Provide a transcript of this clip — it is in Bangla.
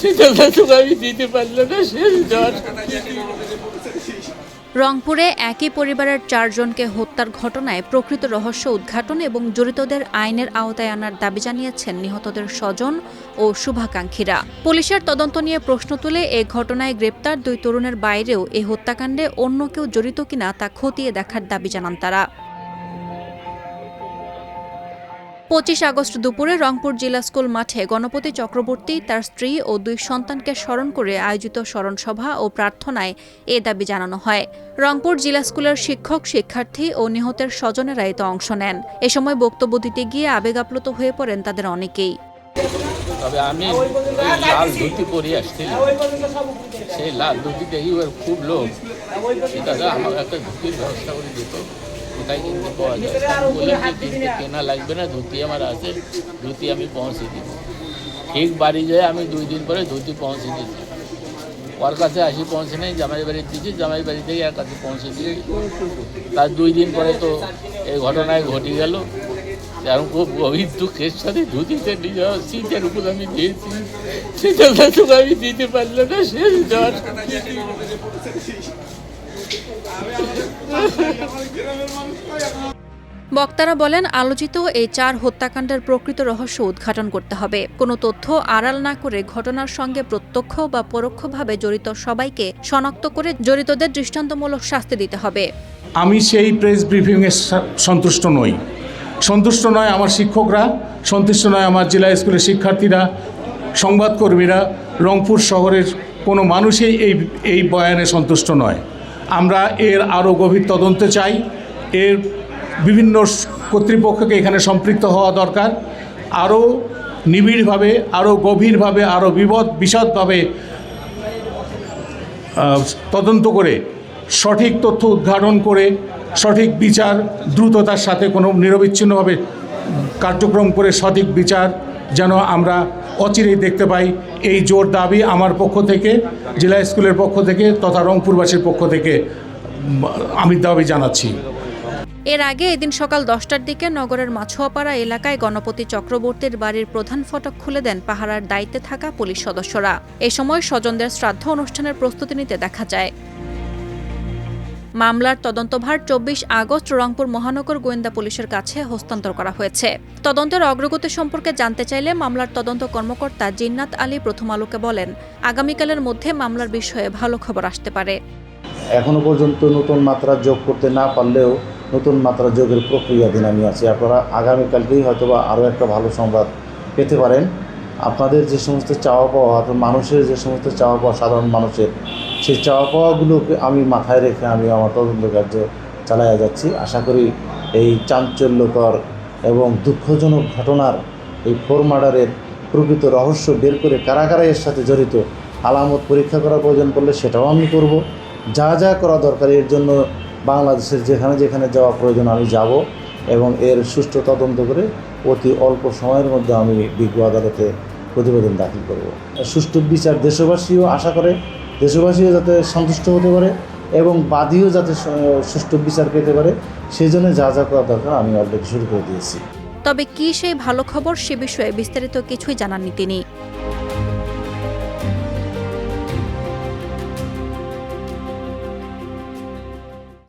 সেটা আমি দিতে পারলো না। রংপুরে একই পরিবারের 4 জনকে হত্যার ঘটনায় প্রকৃত রহস্য উদ্ঘাটন এবং জড়িতদের আইনের আওতায় আনার দাবি জানিয়েছেন নিহতদের স্বজন ও শুভাকাঙ্ক্ষীরা। পুলিশের তদন্ত নিয়ে প্রশ্ন তুলে এ ঘটনায় গ্রেপ্তার 2 তরুণের বাইরেও এই হত্যাকাণ্ডে অন্য কেউ জড়িত কিনা তা খতিয়ে দেখার দাবি জানান তারা। 25 আগস্ট দুপুরে রংপুর জিলা স্কুল মাঠে গণপতি চক্রবর্তী, তার স্ত্রী ও 2 সন্তানকে স্মরণ করে আয়োজিত স্মরণসভা ও প্রার্থনায় এ দাবি জানানো হয়। রংপুর জিলা স্কুলের শিক্ষক, শিক্ষার্থী ও নিহতের স্বজনেরা এতে অংশ নেন। এ সময় বক্তব্য দিতে গিয়ে আবেগাপ্লুত হয়ে পড়েন তাদের অনেকেই। তবে আমি লাল ধুতি পরে আসছিলাম, সেই লাল ধুতি দেখি ওর খুব লোক, দাদা আমার একটা ধুতির ব্যবস্থা করে দিত, কোথায় কিনতে পাওয়া যায়। বলে কিনতে কেনা লাগবে না, ধুতি আমার আছে, ধুতি আমি পৌঁছে দিব। ঠিক বাড়ি যেয়ে আমি 2 দিন পরে ধুতি পৌঁছে দিয়েছি। ওর কাছে আসি পৌঁছে নেই, জামাই বাড়ি দিয়েছি, জামাই বাড়ি থেকে এর কাছে পৌঁছে দিয়েছি। তার 2 দিন পরে তো এই ঘটনায় ঘটে গেল। এখন খুব গভীর দুঃখের সাথে ধুতিতে নিয়ে যাওয়া সিটের উপর আমি দিয়েছি, সেটা আমি দিতে পারলো না। শেষ জ্বর। বক্তারা বলেন, আলোচিত এই 4 হত্যাকাণ্ডের প্রকৃত রহস্য উদ্ঘাটন করতে হবে। কোনো তথ্য আড়াল না করে ঘটনার সঙ্গে প্রত্যক্ষ বা পরোক্ষভাবে জড়িত সবাইকে শনাক্ত করে জড়িতদের দৃষ্টান্তমূলক শাস্তি দিতে হবে। আমি সেই প্রেস ব্রিফিংয়ে সন্তুষ্ট নই। সন্তুষ্ট নয় আমার শিক্ষকরা, সন্তুষ্ট নয় আমার জেলা স্কুলের শিক্ষার্থীরা, সংবাদকর্মীরা, রংপুর শহরের কোনো মানুষই এই বয়ানে সন্তুষ্ট নয়। আমরা এর আরও গভীর তদন্ত চাই। এর বিভিন্ন কর্তৃপক্ষকে এখানে সম্পৃক্ত হওয়া দরকার। আরও নিবিড়ভাবে, আরও গভীরভাবে, আরও বিশদভাবে তদন্ত করে সঠিক তথ্য উদ্ঘাটন করে সঠিক বিচার দ্রুততার সাথে কোনো নিরবিচ্ছিন্নভাবে কার্যক্রম করে সঠিক বিচার যেন আমরা অচিরেই দেখতে পাই, এই জোর দাবি আমার পক্ষ থেকে, জেলা স্কুলের পক্ষ থেকে তথা রংপুরবাসীর পক্ষ থেকে আমি দাবি জানাচ্ছি। এর আগে এদিন সকাল 10টার দিকে নগরের মাছুয়াপাড়া এলাকায় গণপতি চক্রবর্তীর বাড়ির প্রধান ফটক খুলে দেন পাহারার দায়িত্বে থাকা পুলিশ সদস্যরা। এ সময় স্বজনদের শ্রাদ্ধ অনুষ্ঠানের প্রস্তুতি নিতে দেখা যায়। মামলার তদন্তভার 24 আগস্ট রংপুর মহানগর গোয়েন্দা পুলিশের কাছে হস্তান্তর করা হয়েছে। তদন্তের অগ্রগতি সম্পর্কে জানতে চাইলে মামলার তদন্ত কর্মকর্তা জিন্নাত আলী প্রথম আলোকে বলেন, আগামীকালের মধ্যে মামলার বিষয়ে ভালো খবর আসতে পারে। এখনো পর্যন্ত নতুন মাত্রা যোগ করতে না পারলেও নতুন মাত্রা যোগের প্রক্রিয়াধীন আমি আছি। আপনারা আগামীকালকেই হয়তোবা আরও একটা ভালো সংবাদ পেতে পারেন। আপনাদের যে সমস্ত চাওয়া পাওয়া, অর্থাৎ মানুষের যে সমস্ত চাওয়া পাওয়া, সাধারণ মানুষের সেই চাওয়া পাওয়াগুলোকে আমি মাথায় রেখে আমি আমার তদন্ত কার্য চালাইয়া যাচ্ছি। আশা করি এই চাঞ্চল্যকর এবং দুঃখজনক ঘটনার এই 4 মার্ডারের প্রকৃত রহস্য বের করে কারা কারা এর সাথে জড়িত আলামত পরীক্ষা করার প্রয়োজন পড়লে সেটাও আমি করব। যা যা করা দরকার এর জন্য বাংলাদেশের যেখানে যেখানে যাওয়া প্রয়োজন আমি যাব এবং এর সুষ্ঠু তদন্ত করে অতি অল্প সময়ের মধ্যে আমি বিজ্ঞ আদালতে প্রতিবেদন দাখিল করব। সুষ্ঠু বিচার দেশবাসীও আশা করে, দেশবাসীও যাতে সন্তুষ্ট হতে পারে এবং বাদীও যাতে সুষ্ঠু বিচার পেতে পারে, সেই জন্য যা যা করা দরকার আমি অলরেডি শুরু করে দিয়েছি। তবে কি সেই ভালো খবর, সে বিষয়ে বিস্তারিত কিছুই জানাননি তিনি।